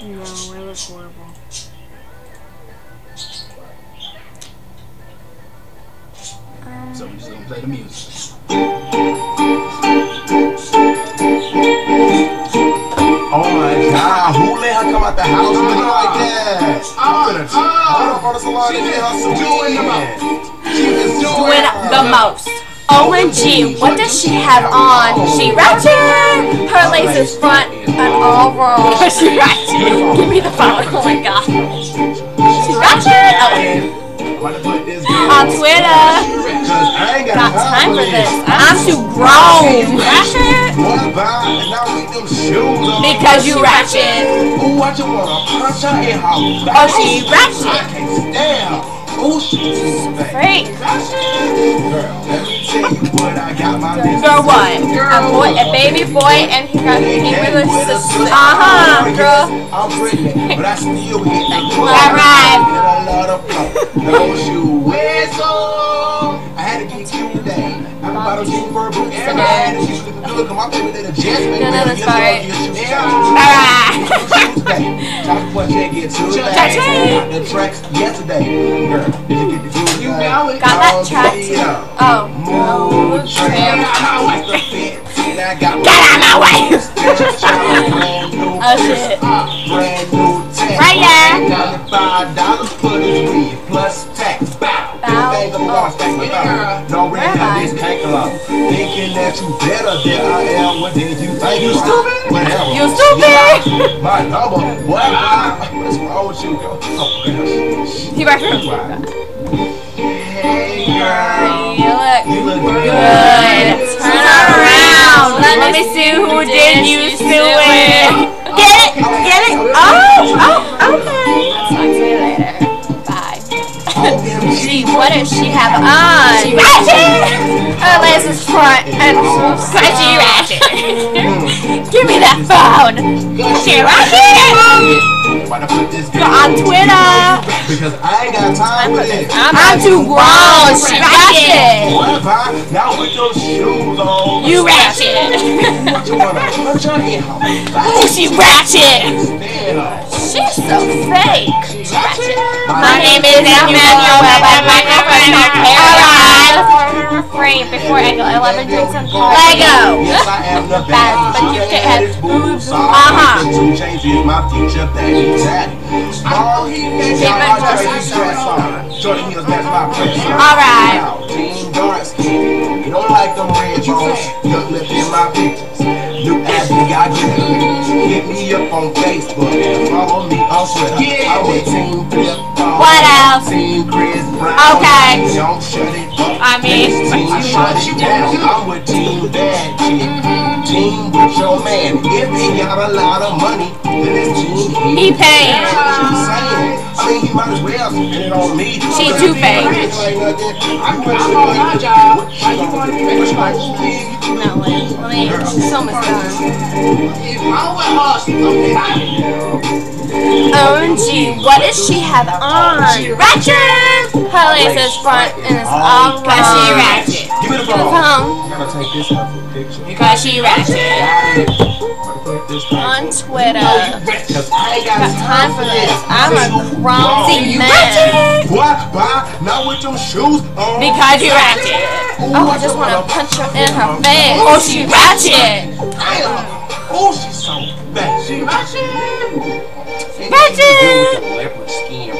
No, it was horrible. So we just gonna play the music. Oh my God, who let her come out the house looking like that? I'm gonna hold the salon and get her some She is Doing the most. OMG, what does she have on? She ratchet! Her laces front and all wrong. She ratchet! Give me the phone. Oh my God. She ratchet! Oh. On Twitter. Got time for this. I'm too grown. Ratchet? Because you ratchet. Oh, she ratchet. Oh, she's Freak. Girl, what? A baby boy, and he really girl. I'm pregnant, but I still get that. Alright. Don't you whistle? I had to get cute today. I'm about to get verbal and I had to get good. Come on, baby, little Jess, baby. Alright. Talk what you get to the tracks yesterday. Girl, did you get the juice? You got that track too. Oh. Get out of my way! Oh shit. Right there. $5 for this weed plus tax. Bow. No red on this canker. Thinking that you better than I am. What did you think? You stupid? Whatever. You stupid? My number. What? What's wrong with you? He right here. Hey girl. You look good. Turn around. Let me see who did you to it. Get it? Get it? Oh, okay. I'll talk to you later. Bye. Gee, what does she have on? She ratchet. Her laces front and scratchy ratchet. Give me that phone. She ratchet. On Twitter. Because I ain't got time for this. I'm too grown. She ratchet. Now with your shoes on. You ratchet. Oh, she ratchet. She's so fake. Ratchet. My name is Emmanuel. Refrain before I go 11 drinks and Lego. Bad, but you can't have boobs. Alright. You don't like them red bones. Look lip in my pictures. New ass we got good. Hit me up on Facebook. Follow me on Twitter. I'm with Team Flip. What else? Team Chris Brown. Okay. Don't shut it up. I mean, shut it down. I'm with Team Bad Chick. Team with your man. If he got a lot of money, then it's Team he paid. I mean, he might as well spend it on me. She too fake. I'm on my job. Why you want to be rich? No, Lynn. She's almost done. OMG, what does she have on? She ratchet! Her laces front and it's all because she ratchet. Give me the phone. I gotta take this out for a picture. Because she ratchet. On Twitter. Got time for this. I'm a grown man. What? Not with them shoes on. Because you ratchet. Oh, I just want to punch her in her face. Oh, she ratchet. Oh, she's so bad. She ratchet. Ratchet. Leopard skin.